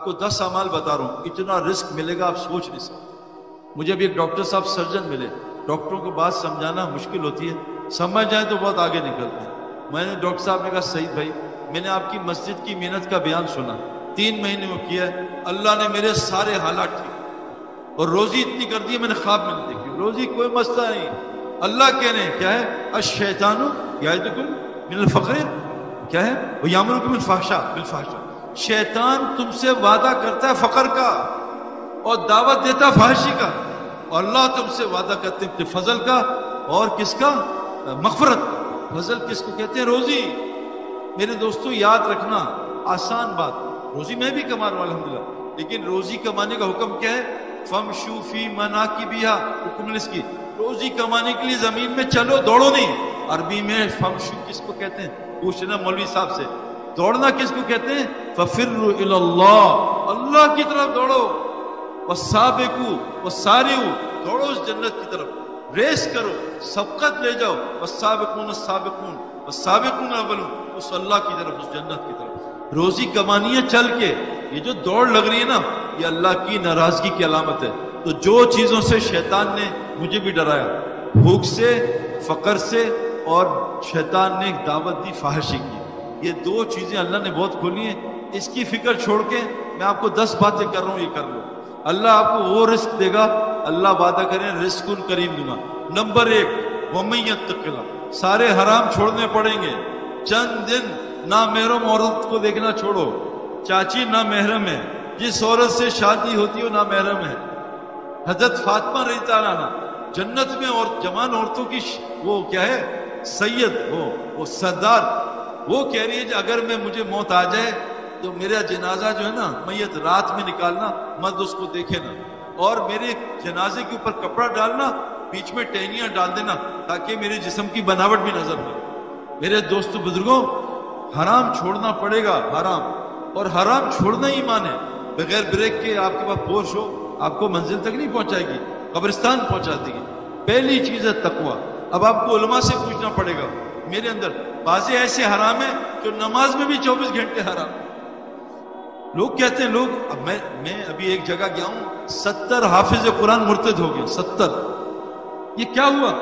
آپ کو 10 اعمال بتا رہا ہوں، اتنا رزق ملے گا آپ سوچ نہیں سکتے۔ مجھے ابھی ایک ڈاکٹر صاحب سرجن ملے، ڈاکٹروں کو بات سمجھانا مشکل ہوتی ہے، سمجھ جائیں تو بہت آگے نکلتے ہیں۔ میں نے ڈاکٹر صاحب نے کہا سعید بھائی میں نے آپ کی مسجد کی محنت کا بیان سنا، 3 مہینے میں کیا ہے، اللہ نے میرے سارے حالات ٹھیک اور روزی اتنی کر دی ہے میں نے خواب میں نہیں دیکھی، روزی کوئی مسئلہ نہیں۔ اللہ کہہ رہے ہیں کیا ہے، الشیطان یعدکم من الفقر، کیا ہے، ویامرکم بالفحشاء، شیطان تم سے وعدہ کرتا ہے فقر کا اور دعوت دیتا ہے فحشی کا، اور اللہ تم سے وعدہ کرتے ہیں فضل کا اور کس کا، مغفرت کا۔ فضل کس کو کہتے ہیں، روزی۔ میرے دوستو یاد رکھنا، آسان بات، روزی میں بھی کما رہا ہوں الحمدللہ، لیکن روزی کمانے کا حکم کیا ہے، فَامْشُوا فِي مَنَاكِبِهَا، حکم ہے اس کی، روزی کمانے کے لیے زمین میں چلو، دوڑو نہیں۔ عربی میں فَامْشُوا کس کو کہتے ہیں، پوچھنا مولوی صاحب سے، دوڑنا کس کو کہتے ہیں، فَفِرُّوا إِلَى اللَّهِ، اللہ کی طرف دوڑو، وَالسَّابِقُوا وَالسَّارِعُوا، دوڑو اس جنت کی طرف، ریس کرو، سبقت لے جاؤ، وَالسَّابِقُونَ السَّابِقُونَ وَالسَّابِقُونَ الْأَوَّلُونَ، اس اللہ کی طرف، اس جنت کی طرف۔ روزی کمانی ہے چل کے، یہ جو دوڑ لگ رہی ہے نا یہ اللہ کی ناراضگی کی علامت ہے۔ تو جو چیزوں سے شیطان نے مجھے بھی ڈرایا، بھوک سے، فقر سے، اور شیطان نے ایک دعوت دی فحاشی کی، یہ 2 چیزیں اللہ نے بہت کھولی ہیں۔ اس کی فکر چھوڑ کے میں آپ کو 10 باتیں کر رہا ہوں، یہ کر لو، اللہ آپ کو وہ رزق دے گا، اللہ وعدہ کریں رزق کریم دوں گا۔ نمبر 1 وَمَن يَتَّقِ اللَّهَ، سارے حرام چھوڑنے پڑیں گے، چند دن نامحرم عورت کو دیکھنا چھوڑو، چاچی نامحرم ہے، جس عورت سے شادی ہوتی ہے وہ نامحرم ہے۔ حضرت فاطمہ رضی اللہ عنہا جنت میں اور جوان عورتوں کی وہ کیا ہے، سید، وہ سردار، وہ کہہ رہی ہے کہ اگر مجھے موت آ جائے تو میرا جنازہ جو ہے نا میت رات میں نکالنا، مرد اس کو دیکھے نا، اور میرے جنازے کے اوپر کپڑا ڈالنا، بیچ میں ٹہنیاں ڈال دینا تاکہ میرے جسم کی بناوٹ بھی نظر نہ آئے۔ میرے دوستو بزرگوں، حرام چھوڑنا پڑے گا، حرام، اور حرام چھوڑنا ہی ایمان ہے۔ بغیر بریک کے آپ کے پاس پورش ہو آپ کو منزل تک نہیں پہنچائے گی، قبرستان پہنچا دے گی۔ پہلی چیز ہے تقوی۔ اب آپ کو علماء سے پوچھنا پڑے گا، میرے اندر بعضے ایسے حرام ہیں جو نماز میں بھی 24 گھنٹے حرام۔ لوگ کہتے ہیں، اب میں ابھی ایک جگہ گیا ہوں، 70 حافظ قرآن مرتد ہو گئے، 70۔ یہ کیا ہوا؟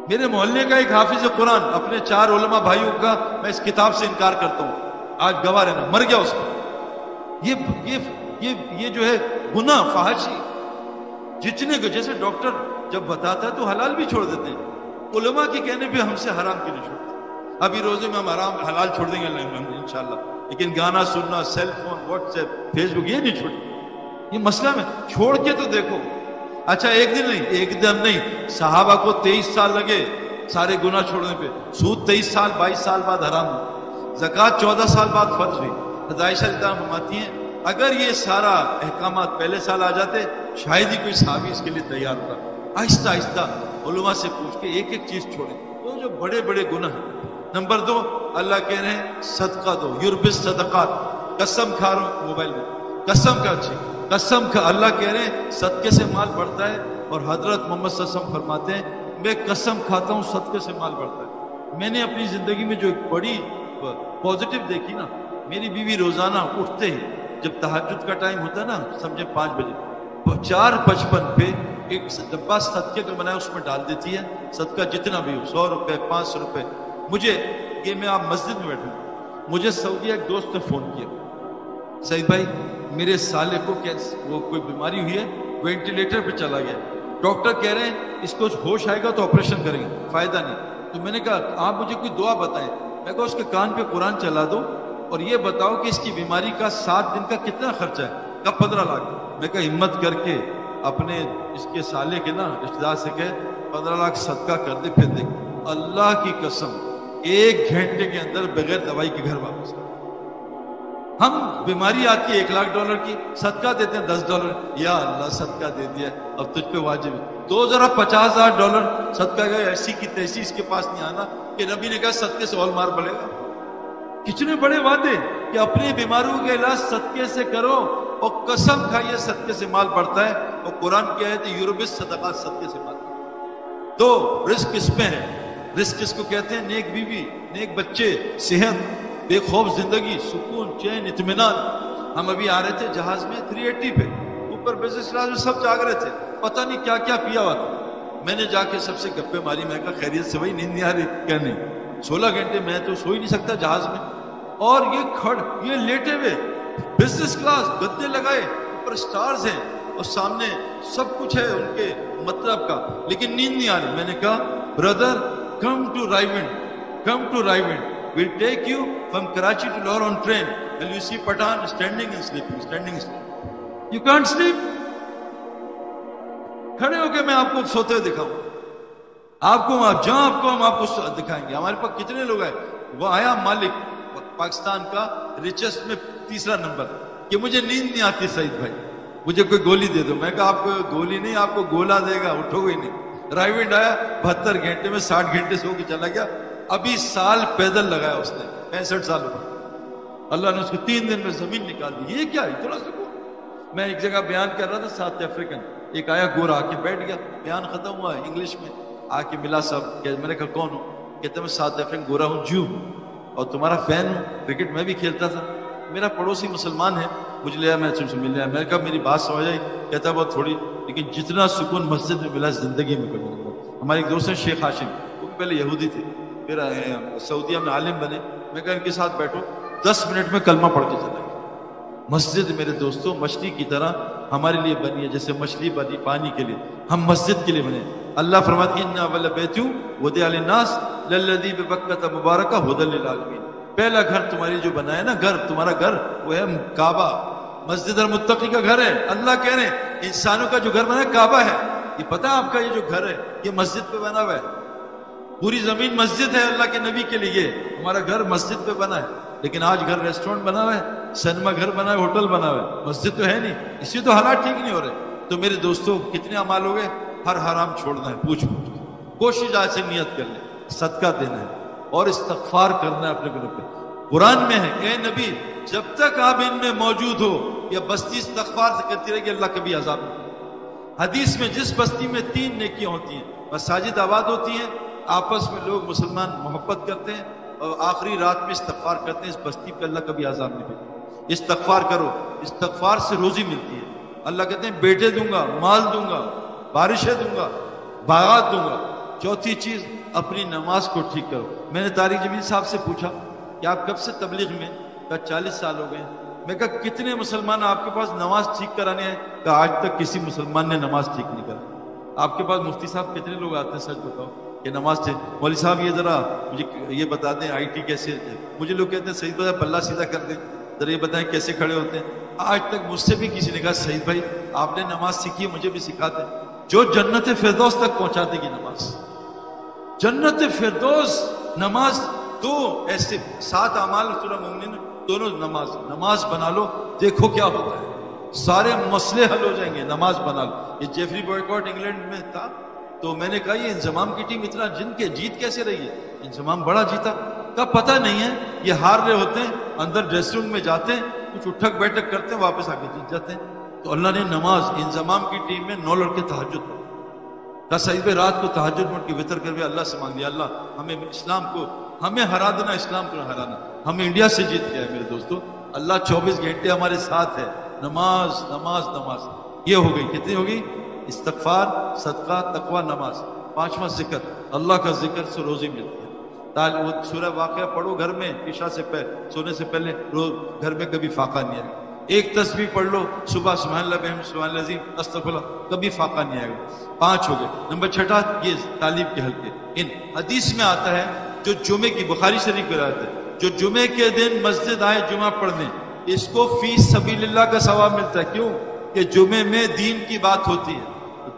میرے محلے کا ایک حافظ قرآن اپنے 4 علماء بھائیوں کا میں اس کتاب سے انکار کرتا ہوں، آج گواہ رہنا، مر گیا اس پر۔ یہ جو ہے گناہ فحاشی، جتنے کو جیسے ڈاکٹر جب بتاتا ہے تو حلال بھی چھوڑ دیتے ہیں، علماء کے کہنے پہ ہم سے حرام کیوں نہیں چھوڑتے؟ ابھی روزے میں ہم حلال چھوڑ دیں گے انشاءاللہ، لیکن گانا سننا، cell phone, WhatsApp, Facebook یہ نہیں چھوڑتے۔ یہ مسئلہ میں چھوڑ کے تو دیکھو۔ اچھا ایک دن نہیں، ایک دن نہیں، صحابہ کو 23 سال لگے سارے گناہ چھوڑنے پہ، سود 23 سال 22 سال بعد حرام ہوا، زکوٰۃ 14 سال بعد فرض ہوئی۔ عائشہ رضی اللہ عنہا فرماتی ہیں اگر یہ سارا احکامات پہلے سال آ جاتے شاید ہی کوئی صحابی اس کے لیے تیار ہوتا۔ آہستہ آہستہ علماء سے پوچھ کے ایک ایک چیز چھوڑے، وہ جو بڑے بڑے گناہ ہیں۔ نمبر 2، اللہ کہہ رہے ہیں صدقہ دو، یربس صدقات، قسم کھا رہا ہوں موبائل میں، قسم کھا، اچھی قسم کھا، اللہ کہہ رہے ہیں صدقے سے مال بڑھتا ہے، اور حضرت محمد صلی اللہ علیہ وسلم فرماتے ہیں میں قسم کھاتا ہوں صدقے سے مال بڑھتا ہے۔ میں نے اپنی زندگی میں جو ایک بڑی پازیٹیو دیکھی نا، میری بیوی روزانہ اٹھتے ہی جب تہجد کا ٹائم ہوتا ہے نا، سمجھے 5 بجے، 4:55 پہ ایک ڈبہ صدقے کا بنایا اس میں ڈال دیتی ہے، صدقہ جتنا بھی ہو، 100 روپے 500 روپے۔ مجھے یہ میں آپ مسجد میں بیٹھوں، مجھے سعودی ایک دوست نے فون کیا، سعید بھائی میرے سالے کو وہ کوئی بیماری ہوئی ہے، وینٹیلیٹر پہ چلا گیا، ڈاکٹر کہہ رہے ہیں اس کو ہوش آئے گا تو آپریشن کریں گے، فائدہ نہیں۔ تو میں نے کہا آپ مجھے کوئی دعا بتائیں۔ میں کہا اس کے کان پہ قرآن چلا دو اور یہ بتاؤ کہ اس کی بیماری کا 7 دن کا کتنا خرچہ ہے؟ کہا 15 لاکھ۔ میں کہا ہمت کر کے اپنے اس کے سالے کے نا رشتہ دار سے کہے 15 لاکھ صدقہ کر دے، پھر دیکھ اللہ کی قسم 1 گھنٹے کے اندر بغیر دوائی کے گھر واپس۔ ہم بیماری آتی ہے $1,00,000 کی، صدقہ دیتے ہیں $10، یا اللہ صدقہ دے دیا اب تجھ پہ واجب ہے، تو ذرا $50,000 صدقہ گئے، ایسی کی تیسی اس کے پاس نہیں آنا کہ نبی نے کہا صدقے سے اور مار پڑے گا۔ کتنے بڑے وعدے کہ اپنی بیماریوں کے علاج صدقے سے کرو، اور قسم کھائیے صدقے سے مال بڑھتا ہے، اور قرآن کیا ہے کہ یوربس صدقات، صدقے سے مال بڑھتا ہے۔ تو رزق اس میں ہے، رزق کس کو کہتے ہیں؟ نیک بیوی، نیک بچے، صحت، بے خوف زندگی، سکون، چین، اطمینان. ہم ابھی آ رہے تھے جہاز میں 380 پہ، اوپر بزنس کلاس میں سب جاگ رہے تھے، پتہ نہیں کیا کیا پیا ہوا تھا. میں نے جا کے سب سے گپے ماری، میں کہا خیریت سے بھائی، نیند نہیں آ رہی؟ کیا نہیں، 16 گھنٹے میں تو سو ہی نہیں سکتا جہاز میں. اور یہ لیٹے ہوئے بزنس کلاس، گدے لگائے، اوپر سٹارز ہیں اور سامنے سب کچھ ہے ان کے مطلب کا، لیکن نیند نہیں آ رہی. میں نے کہا brother come to Raiwind we'll take you from Karachi to Lahore on train and you see Pathan standing and sleeping. You can't sleep. کھڑے ہو کے میں آپ کو سوتے ہوئے دکھاؤں، آپ کو جہاں ہم آپ کو دکھائیں گے. ہمارے پاس کتنے لوگ ہیں؟ وہ آیا مالک پاکستان کا ریچسٹ میں 3 نمبر کہ مجھے نیند نہیں آتی سعید بھائی، مجھے کوئی گولی دے دو. میں کہا آپ کو گولی نہیں، آپ کو گولا دے گا، اٹھو گے نہیں. رائیونڈ آیا 72 گھنٹے میں 60 گھنٹے سو کے چلا گیا. ابھی سال پیدل لگایا اس نے، 65 سال ہو. اللہ نے اس کو 3 دن میں زمین نکال دی. یہ کیا اتنا سکون؟ میں ایک جگہ بیان کر رہا تھا، ساؤتھ افریقن ایک آیا گورا، آ کے بیٹھ گیا، بیان ختم ہوا انگلش میں، آ کے ملا صاحب. میں نے کہا کون ہوں؟ کہتے میں ساؤتھ افریقن گورا ہوں، جیو، اور تمہارا فین ہوں، کرکٹ میں بھی کھیلتا تھا. میرا پڑوسی مسلمان ہے، مجھے لیا میں تم سے مل لیا. میں نے کہا میری بات سمجھ آئی؟ کہتا بہت تھوڑی، لیکن جتنا سکون مسجد میں ملا زندگی میں کبھی نہیں ملا. ہمارے ایک دوست ہیں شیخ ہاشم، وہ پہلے یہودی تھے، پھر سعودیہ میں عالم بنے. میں کہا ان کے ساتھ بیٹھو، 10 منٹ میں کلمہ پڑھ کے چلا گیا. مسجد میرے دوستوں مچھلی کی طرح ہمارے لیے بنی ہے، جیسے مچھلی بنی پانی کے لیے، ہم مسجد کے لیے بنے. اللہ فرماتے ہیں ان اول بیت وضع للناس للذی ببکۃ مبارکہ ھدی للعالمین. پہلا گھر تمہاری جو بنا ہے نا، گھر تمہارا گھر وہ ہے کعبہ. مسجد المتقی کا گھر ہے. اللہ کہہ رہے ہیں انسانوں کا جو گھر بنا ہے کعبہ ہے. یہ پتہ ہے آپ کا یہ جو گھر ہے یہ مسجد پہ بنا ہوا ہے. پوری زمین مسجد ہے اللہ کے نبی کے لیے. ہمارا گھر مسجد پہ بنا ہے، لیکن آج گھر ریسٹورنٹ بنا ہوا ہے، سینما گھر بنا ہے، ہوٹل بنا ہوا ہے، مسجد تو ہے نہیں. اسی تو حالات ٹھیک نہیں ہو رہے. تو میرے دوستوں کتنے اعمال ہو گئے؟ ہر حرام چھوڑنا ہے، پوچھ کوشش آج سے نیت کر لیں، صدقہ دینا ہے اور استغفار کرنا ہے اپنے گناہ پہ. قرآن میں ہے اے نبی جب تک آپ ان میں موجود ہو یا بستی استغفار سے کرتی رہے گی اللہ کبھی عذاب نہیں کرے. حدیث میں جس بستی میں 3 نیکیاں ہوتی ہیں، مساجد آباد ہوتی ہیں، آپس میں لوگ مسلمان محبت کرتے ہیں اور آخری رات میں استغفار کرتے ہیں، اس بستی پہ اللہ کبھی عذاب نہیں کرے. استغفار کرو، استغفار سے روزی ملتی ہے. اللہ کہتے ہیں بیٹے دوں گا، مال دوں گا، بارشیں دوں گا، باغات دوں گا. چوتھی چیز اپنی نماز کو ٹھیک کرو. میں نے طارق جمیل صاحب سے پوچھا کہ آپ کب سے تبلیغ میں؟ کہا 40 سال ہو گئے. میں کہا کتنے مسلمان آپ کے پاس نماز ٹھیک کرانے ہیں؟ کہا آج تک کسی مسلمان نے نماز ٹھیک نہیں کرا. آپ کے پاس مفتی صاحب کتنے لوگ آتے ہیں سچ بتاؤ کہ نماز ٹھیک؟ مولوی صاحب یہ ذرا مجھے یہ بتا دیں آئی ٹی کیسے ہے. مجھے لوگ کہتے ہیں سعید بھائی پلہ سیدھا کر دیں، ذرا یہ بتائیں کیسے کھڑے ہوتے ہیں. آج تک مجھ سے بھی کسی نے کہا سعید بھائی آپ نے نماز سیکھی ہے مجھے بھی سکھا دیں. جو جنت فردوس تک پہنچا دے گی نماز. جنت فردوس نماز. 2 ایسے 7 اعمال سورہ مومنین دونوں نماز بنا لو، دیکھو کیا ہوتا ہے، سارے مسئلے حل ہو جائیں گے. نماز بنا لو. یہ جیفری بوائکاٹ انگلینڈ میں تھا تو میں نے کہا یہ انضمام کی ٹیم اتنا کے جیت کیسے رہی ہے؟ انضمام بڑا جیتا. کا پتہ نہیں ہے یہ ہار رہے ہوتے ہیں، اندر ڈریسنگ روم میں جاتے ہیں، کچھ اٹھک بیٹھک کرتے ہیں، واپس آ کے جیت جاتے ہیں. تو اللہ نے نماز انضمام کی ٹیم میں 9 لڑکے تہجد پڑھے. کہا سعید بھائی رات کو تہجد پڑھ کے وطر کر کے اللہ سے مانگ لیا اللہ ہمیں اسلام کو ہمیں ہرا دینا، اسلام کو ہرانا. ہم انڈیا سے جیت گیا ہے میرے دوستوں. اللہ 24 گھنٹے ہمارے ساتھ ہے. نماز نماز نماز. یہ ہو گئی. کتنی ہوگی؟ استغفار، صدقہ، تقوی، نماز. 5واں ذکر، اللہ کا ذکر سے روزی ملتی ہے. وہ سورہ واقعہ پڑھو گھر میں عشاء سے پہلے، سونے سے پہلے، روز گھر میں کبھی فاقہ نہیں آئے گا. ایک تسبیح پڑھ لو صبح سبحان اللہ بحمدہ سبحان اللہ العظیم استغفر اللہ، کبھی فاقہ نہیں آئے گا. 5 ہو گئے. نمبر 6 یہ تعلیم کے حلقے. ان حدیث میں آتا ہے جو جمعے کی بخاری شریف میں آتا ہے جو جمعے کے دن مسجد آئے جمعہ پڑھنے، اس کو فی سبیل اللہ کا ثواب ملتا ہے. کیوں؟ کہ جمعے میں دین کی بات ہوتی ہے.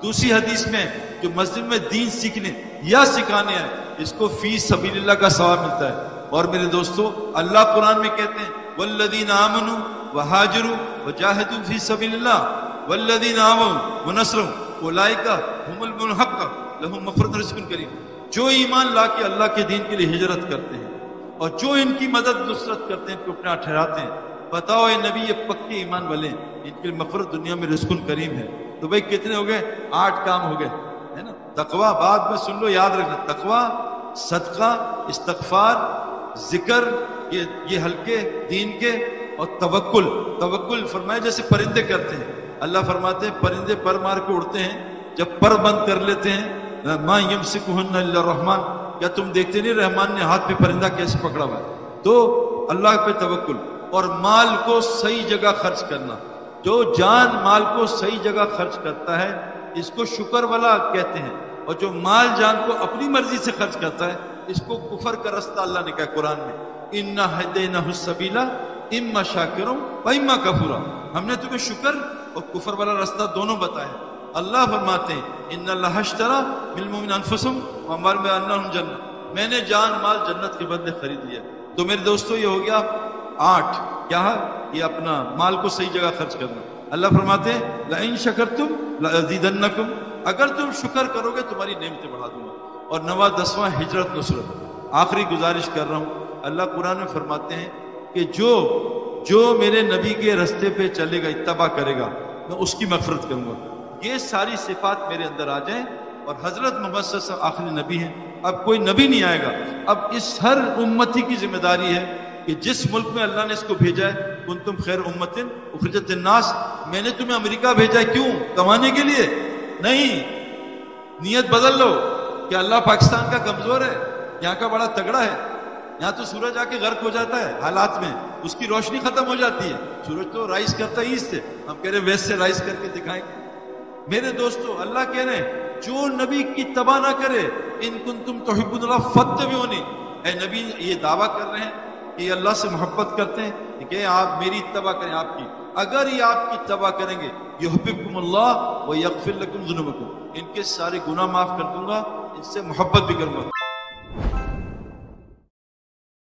دوسری حدیث میں جو مسجد میں دین سیکھنے یا سکھانے آئے اس کو فی سبیل اللہ کا ثواب ملتا ہے. اور میرے دوستو اللہ قرآن میں کہتے ہیں والذین آمنوا وہاجروا وجاہدوا فی سبیل اللہ والذین آمنوا ونصروا اولئک هم المنحق لهم مغفرۃ ورزق کریم. جو ایمان لا کے اللہ کے دین کے لیے ہجرت کرتے ہیں اور جو ان کی مدد نصرت کرتے ہیں، ان کو اپنا ٹھہراتے ہیں، بتاؤ اے نبی یہ پکے ایمان والے ہیں، ان کے لیے مغفرت دنیا میں رزق کریم ہے. تو بھائی کتنے ہو گئے؟ 8 کام ہو گئے ہے نا. تقوی بعد میں سن لو، یاد رکھنا، تقوی، صدقہ، استغفار، ذکر، یہ ہلکے دین کے، اور توکل، توکل فرمائے جیسے پرندے کرتے ہیں. اللہ فرماتے ہیں پرندے پر مار کے اڑتے ہیں، جب پر بند کر لیتے ہیں ما یمسکہن الا الرحمن، کیا تم دیکھتے نہیں رحمان نے ہاتھ پہ پرندہ کیسے پکڑا ہوا ہے؟ تو اللہ پہ توکل. اور مال کو صحیح جگہ خرچ کرنا، جو جان مال کو صحیح جگہ خرچ کرتا ہے اس کو شکر والا کہتے ہیں، اور جو مال جان کو اپنی مرضی سے خرچ کرتا ہے اس کو کفر کا رستہ اللہ نے کہا قرآن میں، اِنَّا هَدَيْنَاهُ السَّبِيلَ اِمَّا شَاكِرٌ وَإِمَّا كَفُورًا، ہم نے تمہیں شکر اور کفر والا راستہ دونوں بتایا. اللہ فرماتے ہیں اِنَّ اللَّهَ اشْتَرَىٰ مِنَ الْمُؤْمِنِينَ أَنفُسَهُمْ وَأَمْوَالَهُمْ بِأَنَّ لَهُمُ الْجَنَّةُ، میں نے جان مال جنت کے بدلے خرید لیا. تو میرے دوستو یہ ہو گیا 8، کیا ہے یہ اپنا مال کو صحیح جگہ خرچ کرنا. اللہ فرماتے ہیں لَإِن شَكَرْتُمْ لَأَزِيدَنَّكُمْ، اگر تم شکر کرو گے تمہاری نعمتیں بڑھا دوں گا. اور 9واں 10واں ہجرت نصرت. آخری گزارش کر رہا ہوں، اللہ قرآن میں فرماتے ہیں کہ جو میرے نبی کے رستے پہ چلے گا، اتباع کرے گا، میں اس کی مغفرت کروں گا. یہ ساری صفات میرے اندر آ جائیں، اور حضرت محمد صلی اللہ علیہ وسلم آخری نبی ہیں، اب کوئی نبی نہیں آئے گا. اب اس ہر امتی کی ذمہ داری ہے کہ جس ملک میں اللہ نے اس کو بھیجا ہے، کنتم خیر امت اخرجت للناس، میں نے تمہیں امریکہ بھیجا ہے، کیوں؟ کمانے کے لیے نہیں. نیت بدل لو کہ اللہ پاکستان کا کمزور ہے، یہاں کا بڑا تگڑا ہے، یہاں تو سورج آ کے غرق ہو جاتا ہے حالات میں، اس کی روشنی ختم ہو جاتی ہے. سورج تو رائز کرتا ہے ایسٹ سے، ہم کہہ رہے ہیں ویسٹ سے رائز کر کے دکھائیں گے. میرے دوستو اللہ کہہ رہے ہیں جو نبی کی اتباع نہ کرے، ان کنتم تحبون اللہ فاتبعونی، اے نبی یہ دعویٰ کر رہے ہیں کہ یہ اللہ سے محبت کرتے ہیں کہ آپ میری اتباع کریں، آپ کی. اگر یہ آپ کی اتباع کریں گے یحببکم اللہ ویغفر لکم ذنوبکم، ان کے سارے گناہ معاف کر دوں گا، ان سے محبت بھی کروں گا.